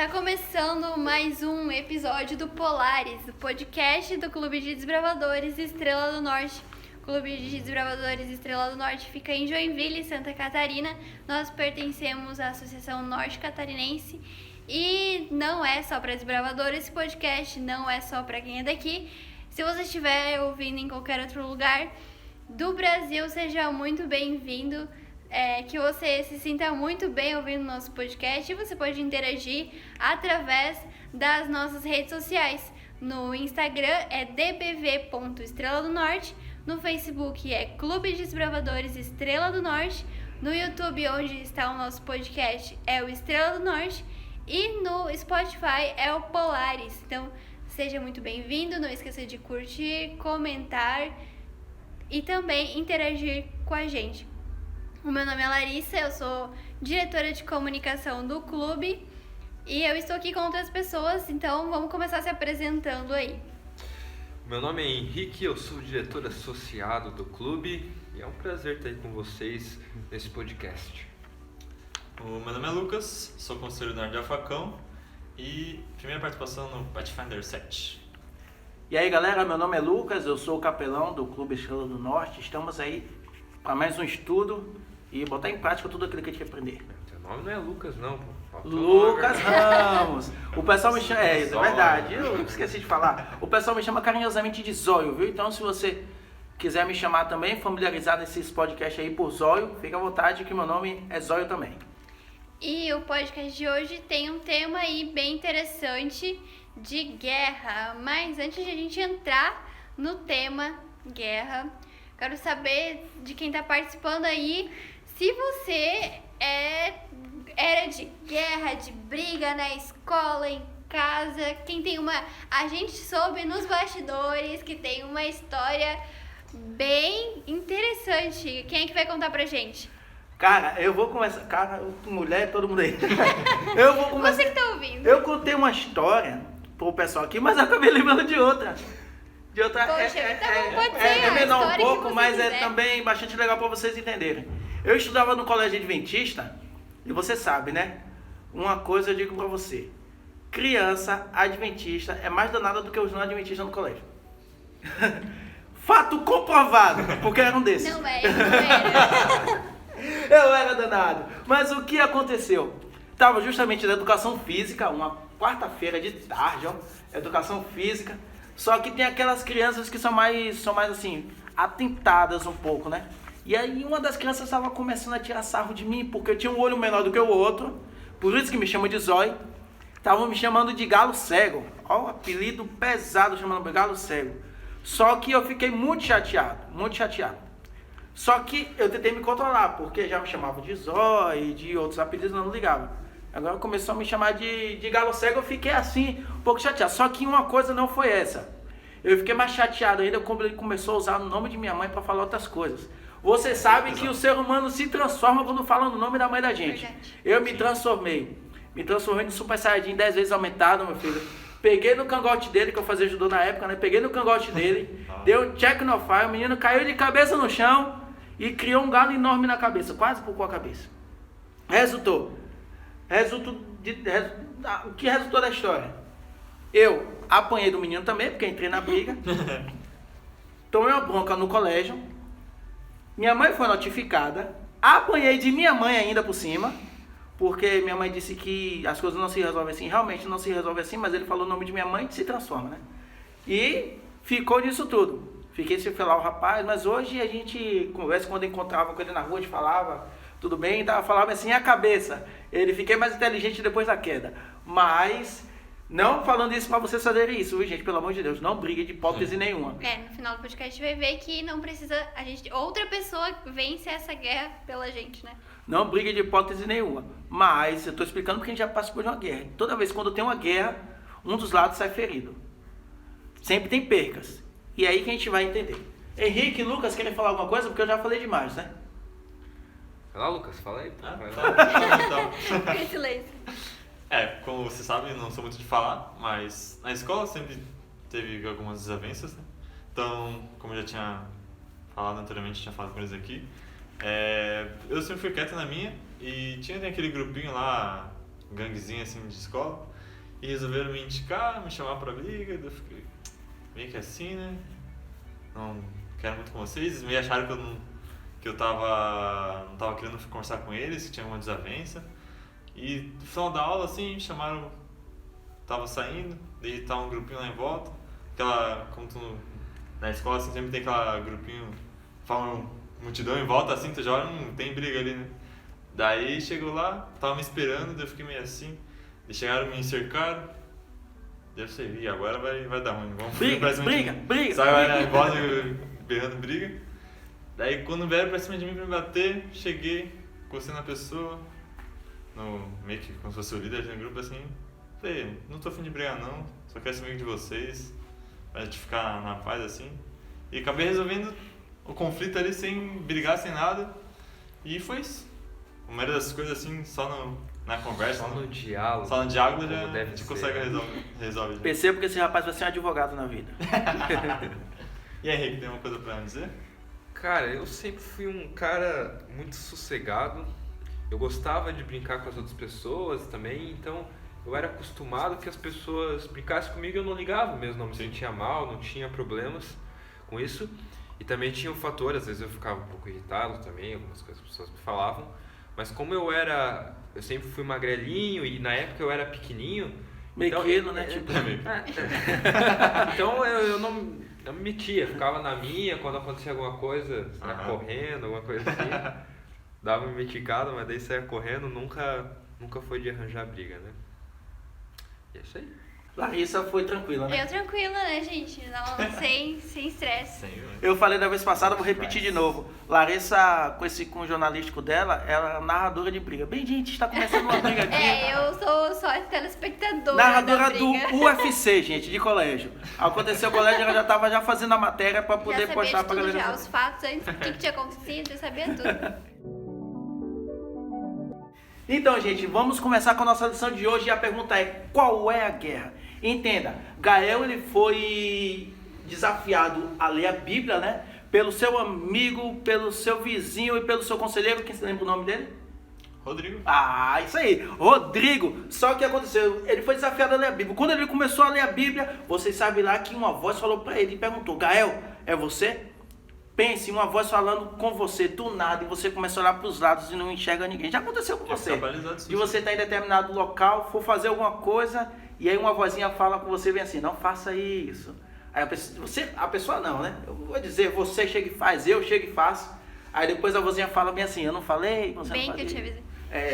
Tá começando mais um episódio do Polaris, o podcast do Clube de Desbravadores Estrela do Norte. O Clube de Desbravadores Estrela do Norte fica em Joinville, Santa Catarina. Nós pertencemos à Associação Norte Catarinense e não é só para desbravadores, esse podcast não é só para quem é daqui. Se você estiver ouvindo em qualquer outro lugar do Brasil, seja muito bem-vindo. Que você se sinta muito bem ouvindo o nosso podcast e você pode interagir através das nossas redes sociais. No Instagram é dbv.estrela do norte, no Facebook é Clube de Desbravadores Estrela do Norte, no YouTube, onde está o nosso podcast, é o Estrela do Norte e no Spotify é o Polaris. Então, seja muito bem-vindo, não esqueça de curtir, comentar e também interagir com a gente. O meu nome é Larissa, eu sou diretora de comunicação do clube e eu estou aqui com outras pessoas, então vamos começar se apresentando aí. Meu nome é Henrique, eu sou diretor associado do clube e é um prazer estar aí com vocês nesse podcast. O meu nome é Lucas, sou conselheiro da Arte de Facão e primeira participação no Pathfinder 7. E aí galera, meu nome é Lucas, eu sou o capelão do Clube Estrela do Norte, estamos aí para mais um estudo e botar em prática tudo aquilo que a gente aprender. Seu nome não é Lucas não, pô. Lucas Ramos. O pessoal me chama, é verdade, eu esqueci de falar. O pessoal me chama carinhosamente de Zóio, viu? Então se você quiser me chamar também, familiarizar nesses podcasts aí por Zóio, fica à vontade que meu nome é Zóio também. E o podcast de hoje tem um tema aí bem interessante de guerra, mas antes de a gente entrar no tema guerra, quero saber de quem está participando aí, se você era de guerra, de briga na escola, em casa, quem tem uma... A gente soube nos bastidores que tem uma história bem interessante. Quem é que vai contar pra gente? Cara, eu vou começar... Cara, mulher, todo mundo aí. Eu vou começar... Você que tá ouvindo. Eu contei uma história pro pessoal aqui, mas eu acabei lembrando de outra. Poxa, então pode ser é menor um pouco, mas quiser. é também bastante legal para vocês entenderem. Eu estudava no colégio adventista e você sabe, né? Uma coisa eu digo para você: criança adventista é mais danada do que os não adventistas no colégio. Fato comprovado, porque era um desses. Não era. Eu era danado. Mas o que aconteceu? Estava justamente na educação física, uma quarta-feira de tarde, ó, educação física. Só que tem aquelas crianças que são mais assim, atentadas um pouco, né? E aí uma das crianças estava começando a tirar sarro de mim, porque eu tinha um olho menor do que o outro, por isso que me chamam de zóio. Estavam me chamando de galo cego. Ó, o apelido pesado chamando de galo cego. Só que eu fiquei muito chateado, muito chateado. Só que eu tentei me controlar, porque já me chamavam de zóio e de outros apelidos, não ligava. Agora começou a me chamar de galo cego, eu fiquei assim, um pouco chateado. Só que uma coisa não foi essa. Eu fiquei mais chateado ainda quando ele começou a usar o nome de minha mãe para falar outras coisas. Você sabe que o ser humano se transforma quando fala no nome da mãe da gente. Eu me transformei no Super Saiyajin 10 vezes aumentado, meu filho. Peguei no cangote dele, que eu fazia judô na época, né? Peguei no cangote dele, dei um check no fire, o menino caiu de cabeça no chão e criou um galo enorme na cabeça, quase pulou a cabeça. O que resultou da história? Eu apanhei do menino também, porque entrei na briga. Tomei uma bronca no colégio. Minha mãe foi notificada. Apanhei de minha mãe ainda por cima, porque minha mãe disse que as coisas não se resolvem assim. Realmente não se resolve assim, mas ele falou o nome de minha mãe e se transforma, né? E ficou nisso tudo. Fiquei sem falar o rapaz, mas hoje a gente conversa, quando encontrava com ele na rua, a gente falava, tudo bem, falava assim, a cabeça. Ele fiquei mais inteligente depois da queda. Mas, não falando isso pra vocês fazerem isso, viu, gente? Pelo amor de Deus, não brigue de hipótese nenhuma. No final do podcast vai ver que não precisa, outra pessoa vence essa guerra pela gente, né? Não brigue de hipótese nenhuma. Mas, eu tô explicando porque a gente já passou por uma guerra. Toda vez quando tem uma guerra, um dos lados sai ferido. Sempre tem percas. E aí que a gente vai entender. Henrique e Lucas, querem falar alguma coisa? Porque eu já falei demais, né? Vai lá, Lucas, fala aí. Fica silêncio. Como você sabe, eu não sou muito de falar, mas na escola sempre teve algumas desavenças, né? Então, como eu já tinha falado anteriormente, tinha falado com eles aqui, eu sempre fui quieto na minha e tem aquele grupinho lá, ganguezinho assim de escola, e resolveram me indicar, me chamar pra briga. Eu fiquei meio que assim, né? Não quero muito com vocês. Eles meio acharam que eu não tava querendo conversar com eles, que tinha uma desavença. E no final da aula, assim, me chamaram, tava saindo, daí tava um grupinho lá em volta. Na escola assim, sempre tem aquela grupinho, fala multidão em volta, assim, tu já olha, não tem briga ali, né? Daí chegou lá, tava me esperando, daí eu fiquei meio assim. Eles chegaram, me cercaram. Deve ser, e agora vai dar ruim. Vamos Briga! Sai lá em volta, berrando briga. Daí quando vieram pra cima de mim pra me bater, cheguei, encostei na pessoa, meio que como se fosse o líder do grupo, assim. Falei, não tô afim de brigar não, só quero ser amigo de vocês, pra gente ficar na paz assim. E acabei resolvendo o conflito ali sem brigar, sem nada. E foi isso. A maioria das coisas assim, só na conversa. Só no diálogo. Só no diálogo já deve a gente ser. consegue resolver. Percebo que esse rapaz vai ser um advogado na vida. E aí, Henrique, tem uma coisa pra dizer? Cara, eu sempre fui um cara muito sossegado. Eu gostava de brincar com as outras pessoas também, então eu era acostumado que as pessoas brincassem comigo e eu não ligava mesmo, não me sentia mal, não tinha problemas com isso. E também tinha um fator, às vezes eu ficava um pouco irritado também, algumas coisas que as pessoas me falavam. Mas como eu sempre fui magrelinho e na época eu era pequenininho... Pequeno, né? Tipo... Então eu não me metia, ficava na minha, quando acontecia alguma coisa, saia correndo, alguma coisa assim. Dava uma meticada, mas daí saia correndo, nunca foi de arranjar briga, né? E é isso aí. Larissa foi tranquila, né? Eu tranquila, né, gente? Não, sem estresse. Eu falei da vez passada, vou repetir de novo. Larissa, com esse cunho jornalístico dela, ela é narradora de briga. Bem, gente, está começando uma briga aqui. Eu sou só telespectadora Narradora da briga. do UFC, gente, de colégio. Aconteceu o colégio, ela já estava já fazendo a matéria para poder postar pra tudo galera. já, os fatos antes, o que tinha acontecido, eu sabia tudo. Então, gente, vamos começar com a nossa lição de hoje e a pergunta é: qual é a guerra? Entenda, Gael ele foi desafiado a ler a Bíblia, né? Pelo seu amigo, pelo seu vizinho e pelo seu conselheiro. Quem se lembra o nome dele? Rodrigo. Ah, isso aí, Rodrigo. Só que aconteceu, ele foi desafiado a ler a Bíblia. Quando ele começou a ler a Bíblia, vocês sabem lá que uma voz falou para ele e perguntou: Gael, é você? Pense, uma voz falando com você do nada e você começa a olhar para os lados e não enxerga ninguém. Já aconteceu com você. E você está em determinado local, for fazer alguma coisa e aí uma vozinha fala com você, vem assim: não faça isso. Aí a pessoa não, né? Eu vou dizer, você chega e faz, eu chego e faço. Aí depois a vozinha fala bem assim: eu não falei, você Bem não que eu te avisei.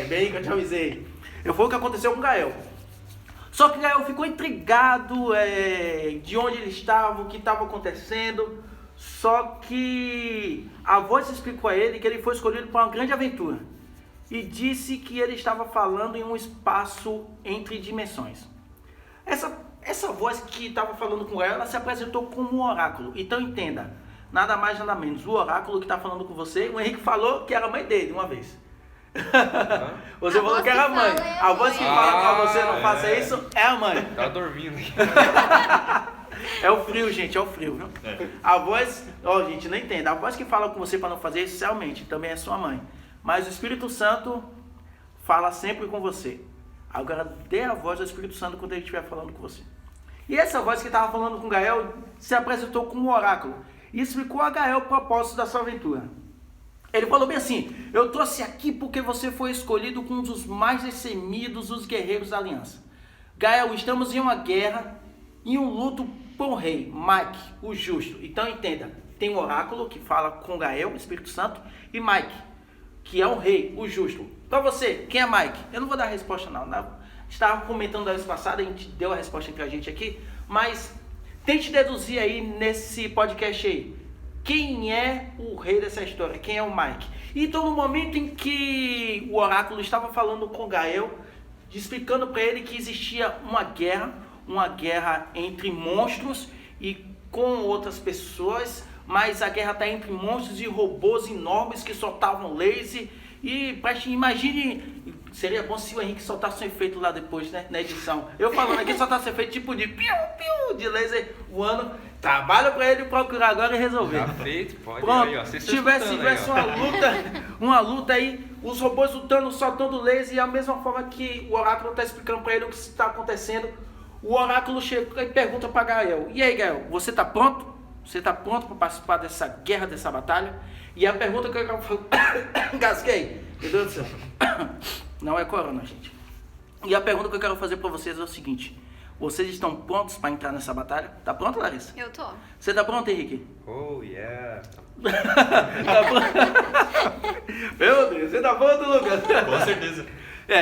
Bem que eu te avisei. Foi o que aconteceu com o Gael. Só que o Gael ficou intrigado de onde ele estava, o que estava acontecendo. Só que a voz explicou a ele que ele foi escolhido para uma grande aventura. E disse que ele estava falando em um espaço entre dimensões. Essa voz que estava falando com ela, ela se apresentou como um oráculo. Então entenda, nada mais nada menos. O oráculo que está falando com você, o Henrique falou que era a mãe dele uma vez. Você falou que era a mãe. A voz que fala para você não faça isso é a mãe. Tá dormindo aqui. É o frio, gente, é o frio, viu? A voz, gente, não entenda. A voz que fala com você para não fazer isso, realmente, também é sua mãe. Mas o Espírito Santo fala sempre com você. Agora, dê a voz ao Espírito Santo quando ele estiver falando com você. E essa voz que estava falando com Gael se apresentou como um oráculo e explicou a Gael o propósito da sua aventura. Ele falou bem assim: eu trouxe aqui porque você foi escolhido como um dos mais destemidos dos guerreiros da aliança. Gael, estamos em uma guerra, em um luto por um rei, Mike, o justo. Então entenda, tem um oráculo que fala com Gael, o Espírito Santo, e Mike, que é um rei, o justo. Para você, quem é Mike? Eu não vou dar a resposta não. Estava comentando da vez passada, a gente deu a resposta entre a gente aqui, mas tente deduzir aí nesse podcast aí, quem é o rei dessa história, quem é o Mike. Então no momento em que o oráculo estava falando com Gael, explicando para ele que existia uma guerra entre monstros e com outras pessoas, mas a guerra está entre monstros e robôs enormes que soltavam laser. E imagine, seria bom se o Henrique soltasse um efeito lá depois, né, na edição. Eu falando aqui, soltasse um efeito tipo de piu, de laser voando. Trabalho para ele procurar agora e resolver. Já feito, pode Pronto, aí, ó. tivesse uma luta aí, os robôs lutando, soltando laser, e a mesma forma que o oráculo está explicando para ele o que está acontecendo, o oráculo chega e pergunta para Gael: e aí, Gael, você está pronto? Você está pronto para participar dessa guerra, dessa batalha? E a pergunta que eu quero engasguei, meu Deus do céu. Não é corona, gente. E a pergunta que eu quero fazer para vocês é o seguinte: vocês estão prontos para entrar nessa batalha? Tá pronto, Larissa? Eu tô. Você tá pronto, Henrique? Oh, yeah. Tá pronto? Meu Deus, você tá pronto, Lucas? Com certeza.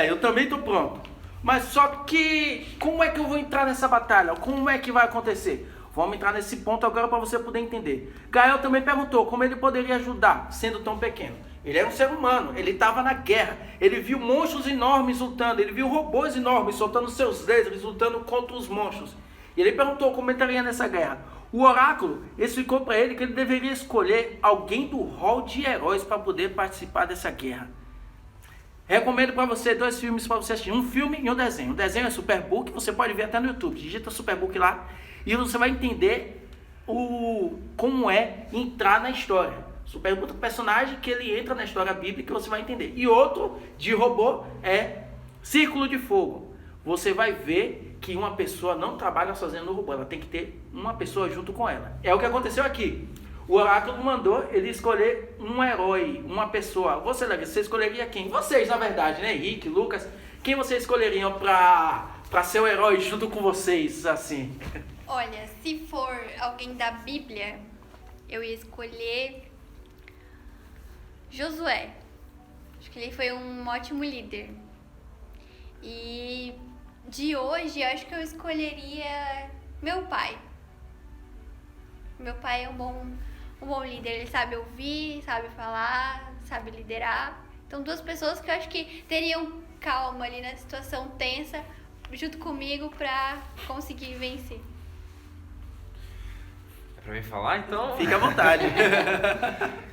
Eu também tô pronto. Mas só que, como é que eu vou entrar nessa batalha? Como é que vai acontecer? Vamos entrar nesse ponto agora para você poder entender. Gael também perguntou como ele poderia ajudar, sendo tão pequeno. Ele era um ser humano, ele estava na guerra, ele viu monstros enormes lutando, ele viu robôs enormes soltando seus lasers, lutando contra os monstros. E ele perguntou como entraria nessa guerra. O oráculo explicou para ele que ele deveria escolher alguém do hall de heróis para poder participar dessa guerra. Recomendo para você 2 filmes para você assistir, um filme e um desenho. O desenho é Superbook, você pode ver até no YouTube, digita Superbook lá e você vai entender como é entrar na história. Superbook é um personagem que ele entra na história bíblica e você vai entender. E outro de robô é Círculo de Fogo. Você vai ver que uma pessoa não trabalha sozinha no robô, ela tem que ter uma pessoa junto com ela. É o que aconteceu aqui. O oráculo mandou ele escolher um herói, uma pessoa. Você escolheria quem? Vocês, na verdade, né? Henrique, Lucas. Quem vocês escolheriam para ser o herói junto com vocês, assim? Olha, se for alguém da Bíblia, eu ia escolher Josué. Acho que ele foi um ótimo líder. E de hoje, acho que eu escolheria meu pai. Meu pai é um bom líder, ele sabe ouvir, sabe falar, sabe liderar. Então, 2 pessoas que eu acho que teriam calma ali na situação tensa, junto comigo, pra conseguir vencer. É pra mim falar, então? Fique à vontade.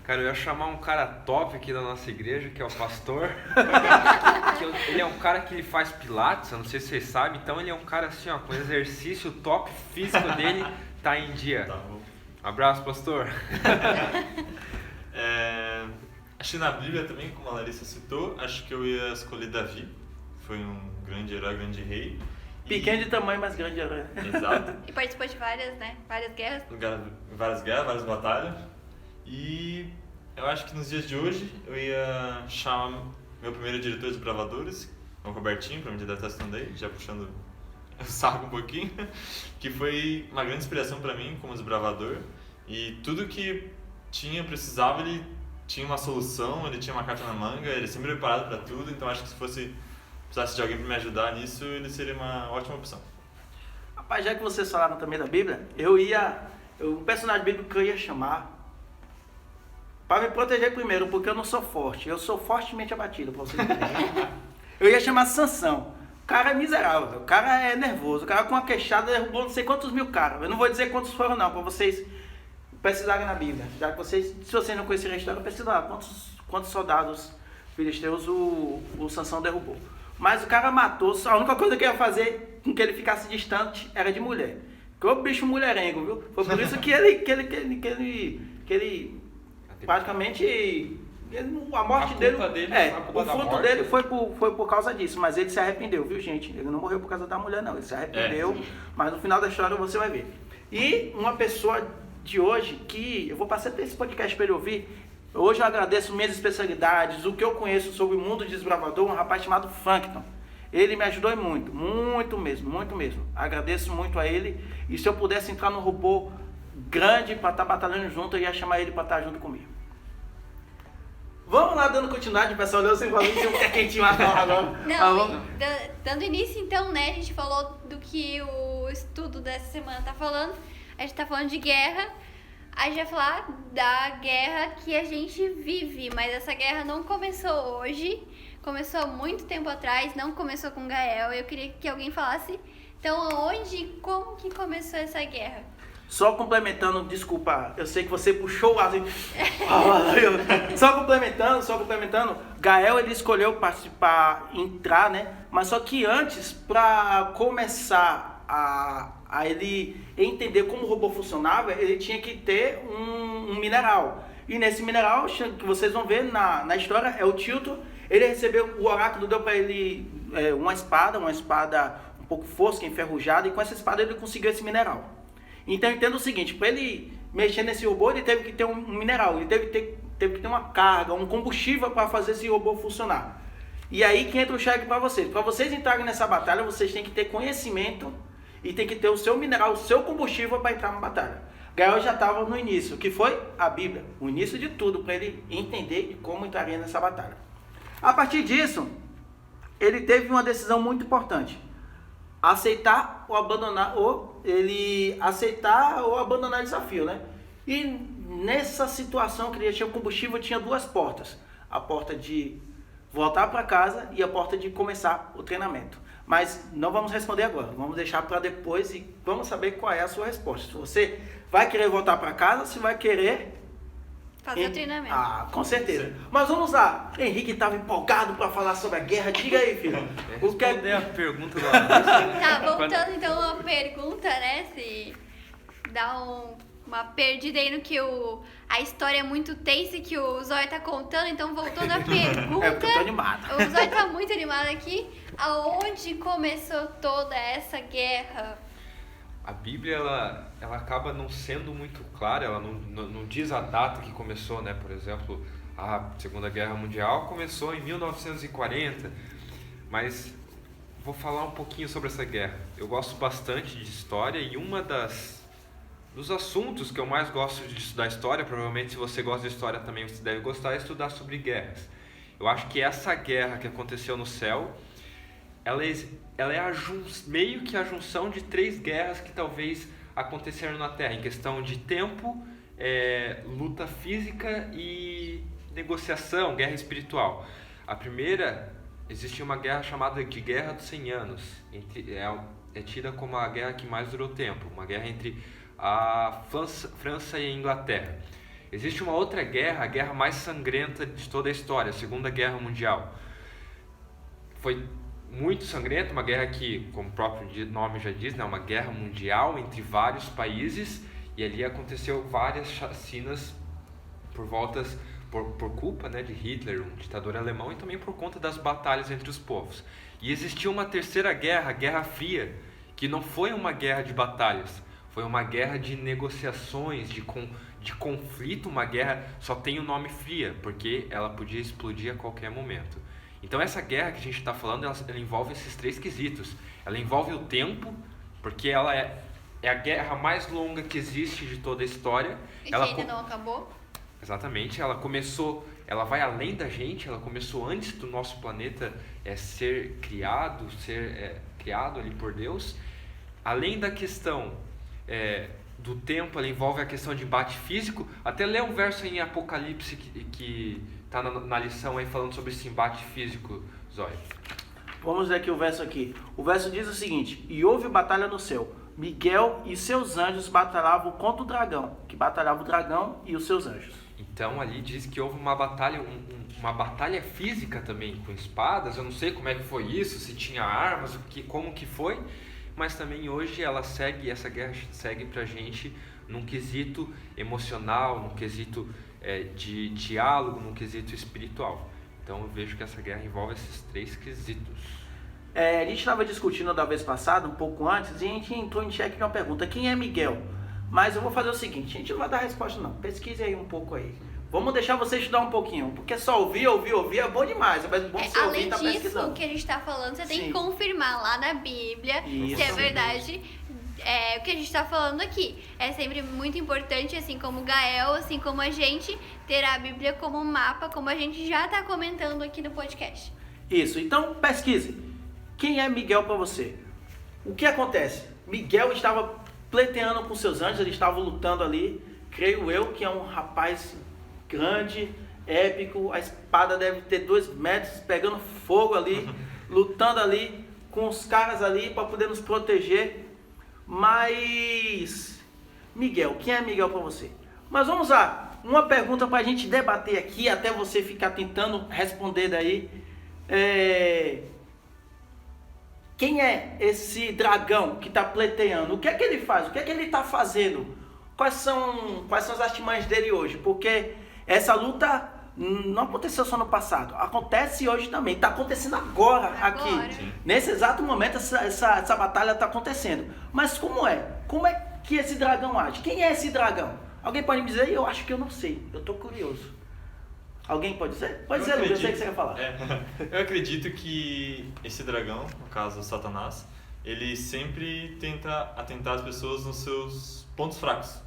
Cara, eu ia chamar um cara top aqui da nossa igreja, que é o pastor. Ele é um cara que ele faz pilates, eu não sei se vocês sabem, então ele é um cara assim, ó, com exercício top físico dele, tá em dia. Tá bom. Abraço, pastor. Acho que na Bíblia também, como a Larissa citou, acho que eu ia escolher Davi. Foi um grande herói, grande rei. Pequeno de tamanho, mas grande herói. Exato. E participou de várias guerras. Várias guerras, várias batalhas. E eu acho que nos dias de hoje eu ia chamar meu primeiro diretor de desbravadores, o Robertinho, para me dar testando aí, já puxando o saco um pouquinho, que foi uma grande inspiração para mim como desbravador. E tudo que precisava, ele tinha uma solução, ele tinha uma carta na manga, ele sempre preparado para tudo, então acho que se precisasse de alguém para me ajudar nisso, ele seria uma ótima opção. Rapaz, já que vocês falaram também da Bíblia, o personagem bíblico que eu ia chamar, para me proteger primeiro, porque eu não sou forte, eu sou fortemente abatido, para vocês entenderem. Eu ia chamar Sansão. O cara é miserável, o cara é nervoso, o cara com uma queixada derrubou não sei quantos mil caras. Eu não vou dizer quantos foram não, para vocês pesquisarem na Bíblia. Já que se vocês não conhecerem a história, pesquisem lá quantos soldados filisteus o Sansão derrubou. Mas o cara matou, a única coisa que ia fazer com que ele ficasse distante era de mulher. Que o bicho mulherengo, viu? Foi por isso que ele praticamente... a morte dele, o fruto dele foi por causa disso, mas ele se arrependeu, viu, gente? Ele não morreu por causa da mulher, não. Ele se arrependeu, mas no final da história você vai ver. E uma pessoa de hoje que eu vou passar esse podcast para ele ouvir. Hoje eu agradeço minhas especialidades, o que eu conheço sobre o mundo desbravador, um rapaz chamado Frankton. Ele me ajudou muito, muito mesmo. Agradeço muito a ele. E se eu pudesse entrar num robô grande para estar batalhando junto, eu ia chamar ele para estar junto comigo. Vamos lá, dando continuidade, o pessoal olhou sem falar que é quentinho agora. Não, dando início então, né, a gente falou do que o estudo dessa semana tá falando. A gente tá falando de guerra. A gente vai falar da guerra que a gente vive, mas essa guerra não começou hoje, começou há muito tempo atrás, não começou com Gael. Eu queria que alguém falasse, então, como que começou essa guerra? Só complementando, desculpa, eu sei que você puxou assim. Só complementando, Gael ele escolheu participar, entrar, né? Mas só que antes, para começar a ele entender como o robô funcionava, ele tinha que ter um mineral. E nesse mineral, que vocês vão ver na história, é o Tilton. Ele recebeu, o oráculo deu para ele uma espada um pouco fosca, enferrujada, e com essa espada ele conseguiu esse mineral. Então entenda o seguinte, para ele mexer nesse robô, ele teve que ter um mineral, ele teve que ter uma carga, um combustível para fazer esse robô funcionar. E aí que entra o cheque para vocês. Para vocês entrarem nessa batalha, vocês têm que ter conhecimento e tem que ter o seu mineral, o seu combustível para entrar na batalha. Gael já estava no início, que foi a Bíblia, o início de tudo, para ele entender como entraria nessa batalha. A partir disso, ele teve uma decisão muito importante: aceitar ou abandonar, aceitar ou abandonar o desafio, né? E nessa situação que ele tinha combustível, tinha duas portas: a porta de voltar para casa e a porta de começar o treinamento. Mas não vamos responder agora, vamos deixar para depois e vamos saber qual é a sua resposta. Se você vai querer voltar para casa, se vai querer fazer o treinamento. Ah, com certeza. Mas vamos lá. Henrique estava empolgado para falar sobre a guerra. Diga aí, filho. Responder a pergunta da Larissa. Tá, voltando então a pergunta, né? Se dá uma perdida aí no que a história é muito tensa que o Zóio tá contando. Então, voltando à pergunta. É porque eu tô animado. O Zóio tá muito animado aqui. Aonde começou toda essa guerra? A Bíblia, ela acaba não sendo muito clara, ela não diz a data que começou, né? Por exemplo, a Segunda Guerra Mundial começou em 1940, mas vou falar um pouquinho sobre essa guerra. Eu gosto bastante de história e dos assuntos que eu mais gosto de estudar história, provavelmente se você gosta de história também você deve gostar, é estudar sobre guerras. Eu acho que essa guerra que aconteceu no céu, ela é meio que a junção de 3 guerras que talvez aconteceram na Terra, em questão de tempo, luta física e negociação, guerra espiritual. A primeira, existia uma guerra chamada de Guerra dos 100 Anos, é tida como a guerra que mais durou tempo, uma guerra entre a França e a Inglaterra. Existe uma outra guerra, a guerra mais sangrenta de toda a história, a Segunda Guerra Mundial. Foi muito sangrenta, uma guerra que, como o próprio nome já diz, né, uma guerra mundial entre vários países, e ali aconteceu várias chacinas por culpa, né, de Hitler, um ditador alemão, e também por conta das batalhas entre os povos. E existiu uma terceira guerra, a Guerra Fria, que não foi uma guerra de batalhas, foi uma guerra de negociações, de conflito. Uma guerra só tem o nome fria, porque ela podia explodir a qualquer momento. Então essa guerra que a gente está falando, ela envolve esses 3 quesitos. Ela envolve o tempo, porque ela é a guerra mais longa que existe de toda a história. E que ainda não acabou? Exatamente, ela vai além da gente, ela começou antes do nosso planeta ser criado ali por Deus. Além da questão do tempo, ela envolve a questão de embate físico. Até lê um verso em Apocalipse que está na lição aí falando sobre esse embate físico, Zóio. Vamos ler aqui o verso aqui. O verso diz o seguinte: e houve batalha no céu. Miguel e seus anjos batalhavam contra o dragão, que batalhava o dragão e os seus anjos. Então ali diz que houve uma batalha, uma batalha física também, com espadas. Eu não sei como é que foi isso, se tinha armas, como que foi, mas também hoje essa guerra segue pra gente num quesito emocional, num quesito de diálogo, num quesito espiritual. Então eu vejo que essa guerra envolve esses 3 quesitos. A gente estava discutindo da vez passada, um pouco antes, e a gente entrou em xeque de uma pergunta: quem é Miguel? Mas eu vou fazer o seguinte, a gente não vai dar resposta não, pesquise aí um pouco aí. Vamos deixar você estudar um pouquinho, porque só ouvir é bom demais, mas bom você ouvir e tá pesquisando. Além disso, o que a gente está falando, você tem que confirmar lá na Bíblia se é verdade o que a gente está falando aqui. É sempre muito importante, assim como o Gael, assim como a gente, ter a Bíblia como um mapa, como a gente já está comentando aqui no podcast. Isso, então pesquise. Quem é Miguel para você? O que acontece? Miguel estava pleiteando com seus anjos, ele estava lutando ali, creio eu que é um rapaz grande, épico, a espada deve ter 2 metros, pegando fogo ali, lutando ali com os caras ali para poder nos proteger. Mas Miguel, quem é Miguel para você? Mas vamos lá, uma pergunta para a gente debater aqui, até você ficar tentando responder daí. Quem é esse dragão que está pleiteando? O que é que ele faz? O que é que ele está fazendo? Quais são as artimanhas dele hoje? Porque Essa luta não aconteceu só no passado, acontece hoje também, está acontecendo agora. Aqui. Sim. Nesse exato momento essa batalha está acontecendo. Mas como é? Como é que esse dragão age? Quem é esse dragão? Alguém pode me dizer? Eu acho que eu não sei, eu estou curioso. Alguém pode dizer? Pode dizer, Lucas, eu sei que você quer falar. Eu acredito que esse dragão, no caso Satanás, ele sempre tenta atentar as pessoas nos seus pontos fracos,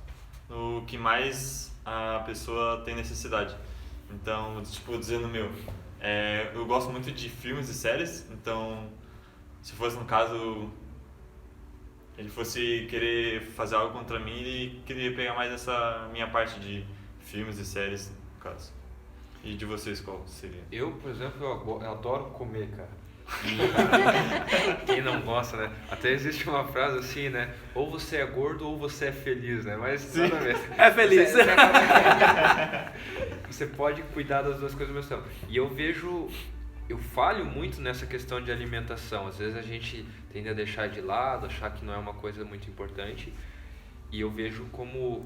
no que mais a pessoa tem necessidade. Então, tipo, dizendo eu gosto muito de filmes e séries, então, se fosse no caso, ele fosse querer fazer algo contra mim, ele queria pegar mais essa minha parte de filmes e séries, no caso. E de vocês, qual seria? Eu, por exemplo, eu adoro comer, cara. Quem não gosta, né? Até existe uma frase assim, né? Ou você é gordo ou você é feliz, né? Mas nada a ver. É feliz. Você pode cuidar das duas coisas ao mesmo tempo. E eu falho muito nessa questão de alimentação. Às vezes a gente tende a deixar de lado, achar que não é uma coisa muito importante. E eu vejo como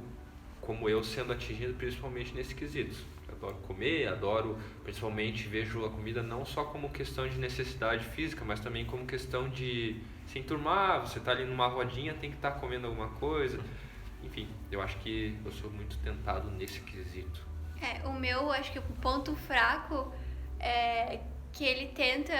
eu sendo atingido principalmente nesse quesito. Adoro comer, principalmente vejo a comida não só como questão de necessidade física, mas também como questão de se enturmar, você tá ali numa rodinha, tem que estar comendo alguma coisa. Enfim, eu acho que eu sou muito tentado nesse quesito. O meu, acho que o ponto fraco é que ele tenta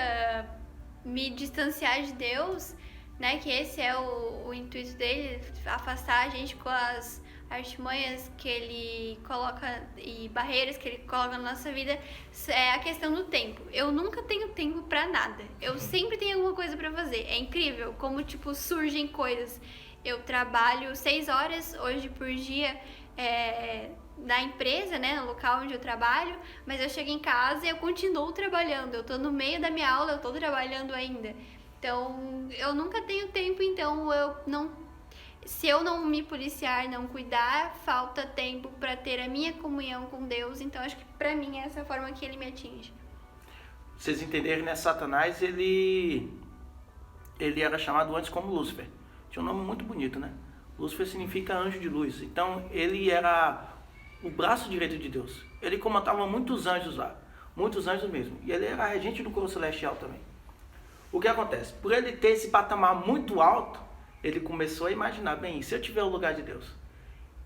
me distanciar de Deus, né? Que esse é o intuito dele, afastar a gente com as artimanhas que ele coloca e barreiras que ele coloca na nossa vida. É a questão do tempo. Eu nunca tenho tempo pra nada. Eu sempre tenho alguma coisa pra fazer. É incrível como, tipo, surgem coisas. Eu trabalho 6 horas hoje por dia na empresa, né, no local onde eu trabalho, mas eu chego em casa e eu continuo trabalhando. Eu tô no meio da minha aula, eu tô trabalhando ainda. Então, eu nunca tenho tempo, então se eu não me policiar, não cuidar, falta tempo para ter a minha comunhão com Deus. Então, acho que para mim é essa a forma que ele me atinge. Vocês entenderem, né? Satanás, ele era chamado antes como Lúcifer. Tinha um nome muito bonito, né? Lúcifer significa anjo de luz. Então, ele era o braço direito de Deus. Ele comandava muitos anjos lá. Muitos anjos mesmo. E ele era regente do coro celestial também. O que acontece? Por ele ter esse patamar muito alto, ele começou a imaginar, bem, se eu tiver o lugar de Deus?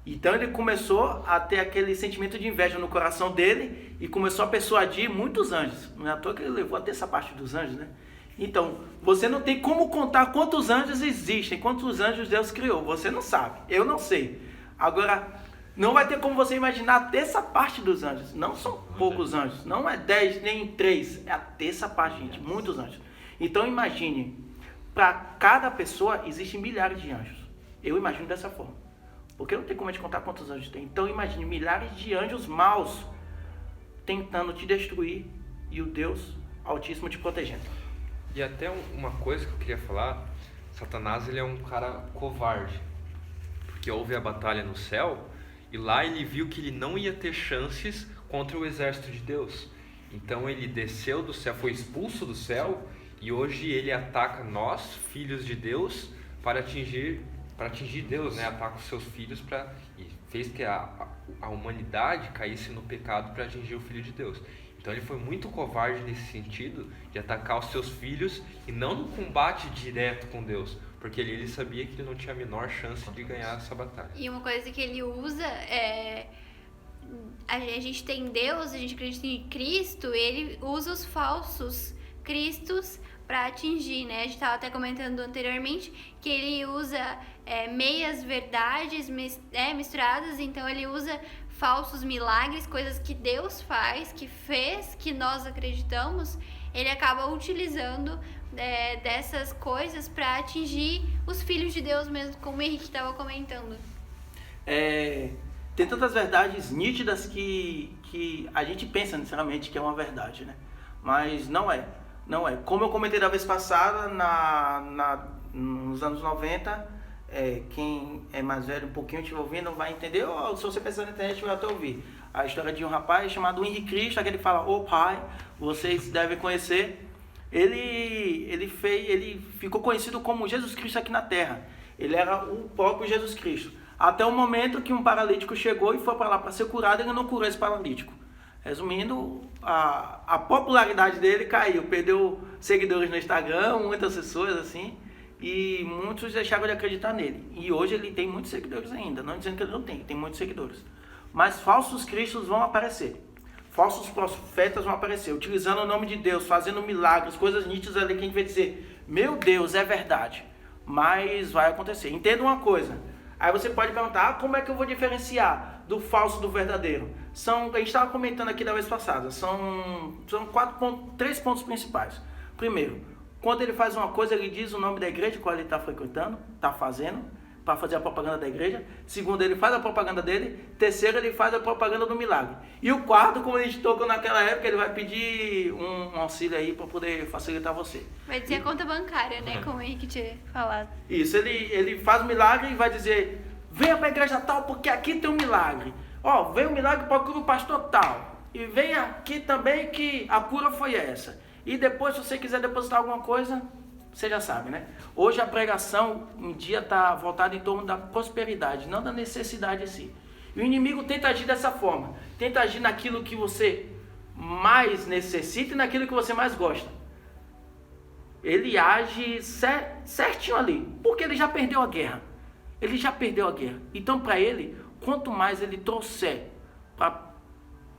Então ele começou a ter aquele sentimento de inveja no coração dele e começou a persuadir muitos anjos. Não é à toa que ele levou até essa parte dos anjos, né? Então, você não tem como contar quantos anjos existem, quantos anjos Deus criou. Você não sabe, eu não sei. Agora, não vai ter como você imaginar a terça parte dos anjos. Não são poucos anjos, não é 10 nem 3, é a terça parte, gente, muitos anjos. Então imagine, para cada pessoa existem milhares de anjos. Eu imagino dessa forma. Porque não tem como a gente contar quantos anjos tem. Então imagine milhares de anjos maus tentando te destruir e o Deus Altíssimo te protegendo. E até uma coisa que eu queria falar, Satanás ele é um cara covarde. Porque houve a batalha no céu e lá ele viu que ele não ia ter chances contra o exército de Deus. Então ele desceu do céu, foi expulso do céu. E hoje ele ataca nós, filhos de Deus, para atingir Deus, né? Ataca os seus filhos e fez que a humanidade caísse no pecado para atingir o Filho de Deus. Então ele foi muito covarde nesse sentido de atacar os seus filhos e não no combate direto com Deus, porque ele sabia que ele não tinha a menor chance de ganhar essa batalha. E uma coisa que ele usa a gente tem Deus, a gente acredita em Cristo, ele usa os falsos Cristos para atingir, né? A gente estava até comentando anteriormente que ele usa meias verdades misturadas, então ele usa falsos milagres, coisas que Deus faz, que fez, que nós acreditamos, ele acaba utilizando dessas coisas para atingir os filhos de Deus mesmo, como o Henrique estava comentando. Tem tantas verdades nítidas que a gente pensa sinceramente que é uma verdade, né? Mas não é. Não é. Como eu comentei da vez passada, nos anos 90, quem é mais velho um pouquinho estiver ouvindo vai entender, ou se você pensar na internet vai até ouvir. A história de um rapaz chamado Henrique Cristo, aquele que fala, ô pai, vocês devem conhecer. Ele ficou conhecido como Jesus Cristo aqui na Terra. Ele era o próprio Jesus Cristo. Até o momento que um paralítico chegou e foi para lá para ser curado, ele não curou esse paralítico. Resumindo, a popularidade dele caiu, perdeu seguidores no Instagram, muitas pessoas assim, e muitos deixaram de acreditar nele. E hoje ele tem muitos seguidores ainda, não dizendo que ele não tem muitos seguidores. Mas falsos cristos vão aparecer, falsos profetas vão aparecer, utilizando o nome de Deus, fazendo milagres, coisas nítidas ali que a gente vai dizer, meu Deus, é verdade, mas vai acontecer. Entenda uma coisa, aí você pode perguntar, como é que eu vou diferenciar do falso do verdadeiro? A gente estava comentando aqui da vez passada, são 3 pontos principais. Primeiro, quando ele faz uma coisa, ele diz o nome da igreja qual ele está frequentando, está fazendo, para fazer a propaganda da igreja. Segundo, ele faz a propaganda dele. Terceiro, ele faz a propaganda do milagre. E o quarto, como a gente tocou naquela época, ele vai pedir um auxílio aí para poder facilitar você. Vai dizer a conta bancária, né? Como o Henrique tinha falado. Isso, ele faz o milagre e vai dizer, venha para a igreja tal, porque aqui tem um milagre. Ó, vem um milagre, procura o pastor tal. E vem aqui também que a cura foi essa. E depois, se você quiser depositar alguma coisa, você já sabe, né? Hoje a pregação um dia está voltada em torno da prosperidade, não da necessidade em si. E o inimigo tenta agir dessa forma. Tenta agir naquilo que você mais necessita e naquilo que você mais gosta. Ele age certinho ali, porque ele já perdeu a guerra. Ele já perdeu a guerra. Então, para ele, quanto mais ele trouxer para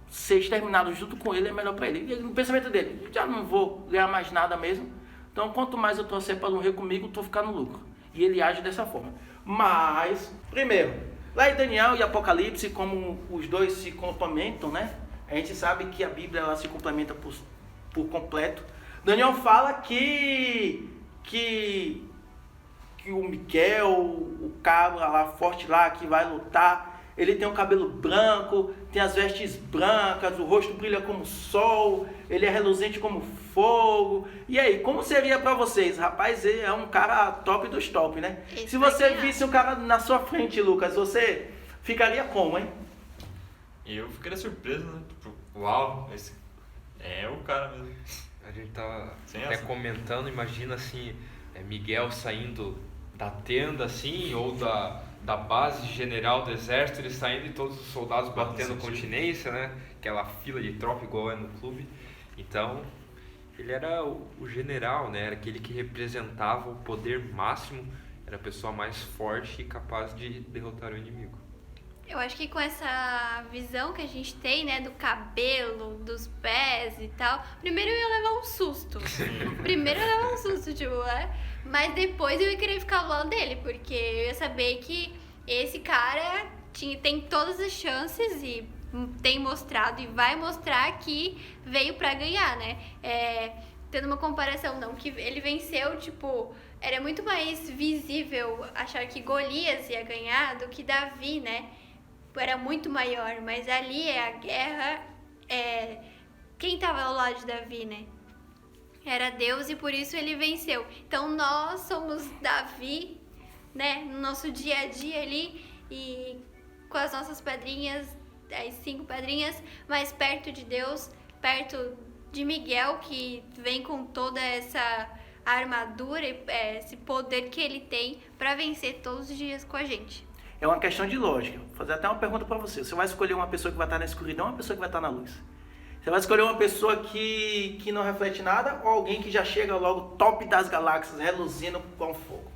ser exterminado junto com ele, é melhor para ele. E no pensamento dele, já não vou ganhar mais nada mesmo. Então, quanto mais eu trouxer para morrer comigo, eu estou ficando no lucro. E ele age dessa forma. Mas, primeiro, lá em Daniel e Apocalipse, como os dois se complementam, né? A gente sabe que a Bíblia ela se complementa por completo. Daniel fala que o Miguel, o cabra lá forte lá, que vai lutar, ele tem o cabelo branco, tem as vestes brancas, o rosto brilha como o sol, ele é reluzente como fogo. E aí, como seria para vocês? Rapaz, ele é um cara top dos top, né? Se você visse o cara na sua frente, Lucas, você ficaria como, hein? Eu ficaria surpreso, né? Tipo, uau, esse é o cara mesmo. A gente tava até comentando, imagina assim, Miguel saindo da tenda assim, ou da base general do exército, ele saindo e todos os soldados batendo continência, né? Aquela fila de tropa igual é no clube. Então, ele era o general, né? Era aquele que representava o poder máximo, era a pessoa mais forte e capaz de derrotar o inimigo. Eu acho que com essa visão que a gente tem, né, do cabelo, dos pés e tal, primeiro eu ia levar um susto. Primeiro eu ia levar um susto, tipo, mas depois eu ia querer ficar ao lado dele, porque eu ia saber que esse cara tem todas as chances e tem mostrado e vai mostrar que veio pra ganhar, né? Tendo uma comparação, não, que ele venceu, tipo, era muito mais visível achar que Golias ia ganhar do que Davi, né? Era muito maior, mas ali a guerra, quem estava ao lado de Davi, né? Era Deus e por isso ele venceu. Então nós somos Davi, né? No nosso dia a dia ali e com as nossas pedrinhas, as 5 pedrinhas, mais perto de Deus, perto de Miguel, que vem com toda essa armadura, esse poder que ele tem para vencer todos os dias com a gente. É uma questão de lógica. Vou fazer até uma pergunta para você. Você vai escolher uma pessoa que vai estar na escuridão ou uma pessoa que vai estar na luz? Você vai escolher uma pessoa que não reflete nada ou alguém que já chega logo top das galáxias, reluzindo com fogo?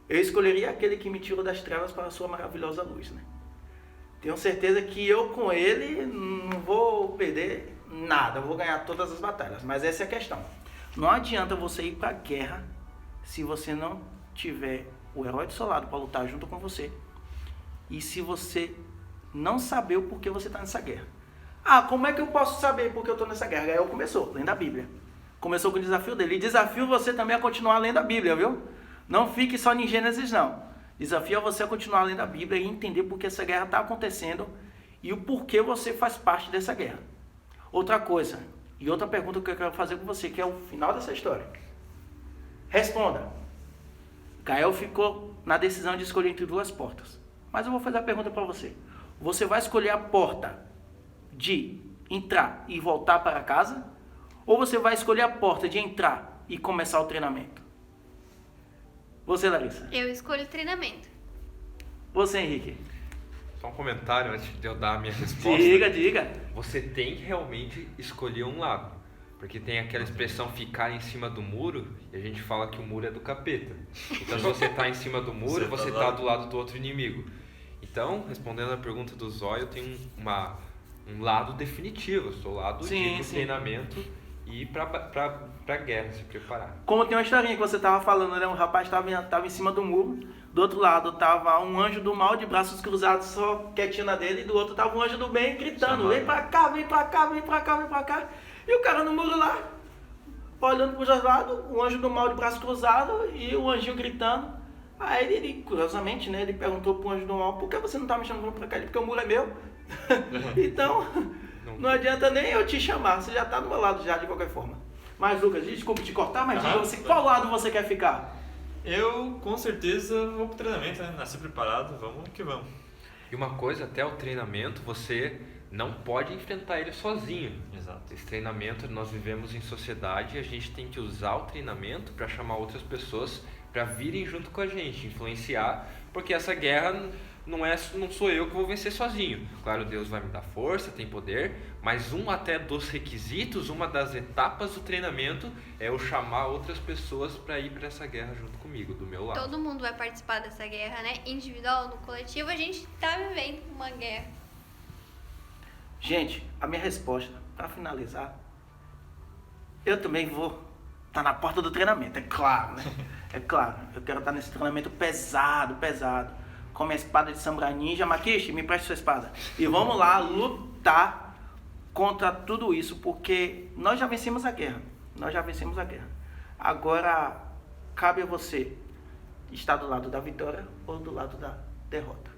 Eu escolheria aquele que me tirou das trevas para a sua maravilhosa luz, né? Tenho certeza que eu com ele não vou perder nada, eu vou ganhar todas as batalhas. Mas essa é a questão. Não adianta você ir para a guerra se você não tiver o herói do seu lado para lutar junto com você. E se você não saber o porquê você está nessa guerra. Como é que eu posso saber porque eu estou nessa guerra? Aí começou, lendo a Bíblia. Começou com o desafio dele. E desafio você também a continuar lendo a Bíblia, viu? Não fique só em Gênesis, não. Desafio você a continuar lendo a Bíblia e entender porque essa guerra está acontecendo e o porquê você faz parte dessa guerra. Outra coisa, e outra pergunta que eu quero fazer com você, que é o final dessa história. Responda. Gael ficou na decisão de escolher entre 2 portas. Mas eu vou fazer a pergunta para você. Você vai escolher a porta de entrar e voltar para casa? Ou você vai escolher a porta de entrar e começar o treinamento? Você, Larissa? Eu escolho o treinamento. Você, Henrique. Só um comentário antes de eu dar a minha resposta. Diga. Você tem que realmente escolher um lado. Porque tem aquela expressão ficar em cima do muro, e a gente fala que o muro é do capeta. Então se você tá em cima do muro, você tá do lado do outro inimigo. Então, respondendo a pergunta do Zóio, eu tenho um lado definitivo. Eu sou o lado de treinamento e ir pra guerra, se preparar. Como tem uma historinha que você tava falando, né? Um rapaz tava em cima do muro, do outro lado tava um anjo do mal de braços cruzados, só quietinho na dele, e do outro tava um anjo do bem gritando, vem pra cá, vem pra cá, vem pra cá, vem pra cá. E o cara no muro lá, olhando pros dois lados, o anjo do mal de braços cruzados e o anjinho gritando. Aí ele, curiosamente, né, ele perguntou pro anjo do mal, por que você não tá me chamando pra cá? Ele, porque o muro é meu. Então, não adianta nem eu te chamar, você já tá do meu lado já, de qualquer forma. Mas, Lucas, desculpe te cortar, mas diga você, qual lado você quer ficar? Eu, com certeza, vou pro treinamento, né? Nasci preparado, vamos que vamos. E uma coisa, até o treinamento, você não pode enfrentar ele sozinho. Exato. Esse treinamento, nós vivemos em sociedade e a gente tem que usar o treinamento para chamar outras pessoas para virem junto com a gente, influenciar, porque essa guerra não sou eu que vou vencer sozinho. Claro, Deus vai me dar força, tem poder, mas até dos requisitos, uma das etapas do treinamento é eu chamar outras pessoas para ir para essa guerra junto comigo, do meu lado. Todo mundo vai participar dessa guerra, né? Individual, no coletivo, a gente tá vivendo uma guerra. Gente, a minha resposta, para finalizar, eu também vou estar na porta do treinamento, é claro, né? É claro, eu quero estar nesse treinamento pesado, com minha espada de Samurai Ninja. Makishi, me preste sua espada. E vamos lá lutar contra tudo isso, porque nós já vencemos a guerra. Agora, cabe a você estar do lado da vitória ou do lado da derrota.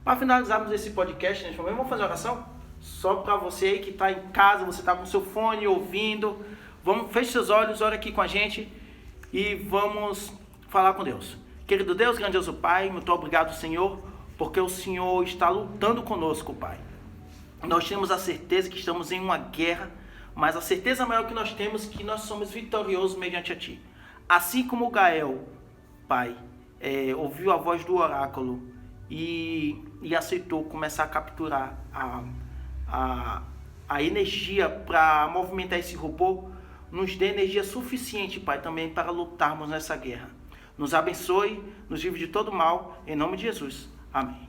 Para finalizarmos esse podcast, neste momento, vamos fazer uma oração? Só para você aí que está em casa, você está com seu fone ouvindo. Feche seus olhos, ore aqui com a gente e vamos falar com Deus. Querido Deus, grandioso Pai, muito obrigado, Senhor, porque o Senhor está lutando conosco, Pai. Nós temos a certeza que estamos em uma guerra, mas a certeza maior que nós temos é que nós somos vitoriosos mediante a Ti. Assim como Gael, Pai, ouviu a voz do oráculo e aceitou começar a capturar a energia para movimentar esse robô, nos dê energia suficiente, Pai, também para lutarmos nessa guerra. Nos abençoe, nos livre de todo mal, em nome de Jesus. Amém.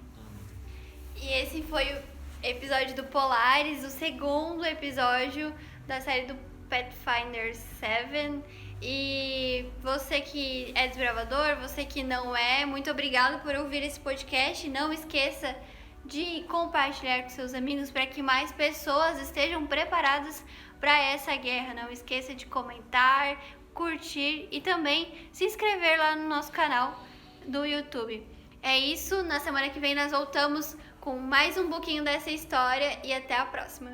E esse foi o episódio do Polaris, o segundo episódio da série do Pathfinder 7. E você que é desbravador, você que não é, muito obrigado por ouvir esse podcast. Não esqueça de compartilhar com seus amigos para que mais pessoas estejam preparadas para essa guerra. Não esqueça de comentar, curtir e também se inscrever lá no nosso canal do YouTube. É isso, na semana que vem nós voltamos com mais um pouquinho dessa história e até a próxima.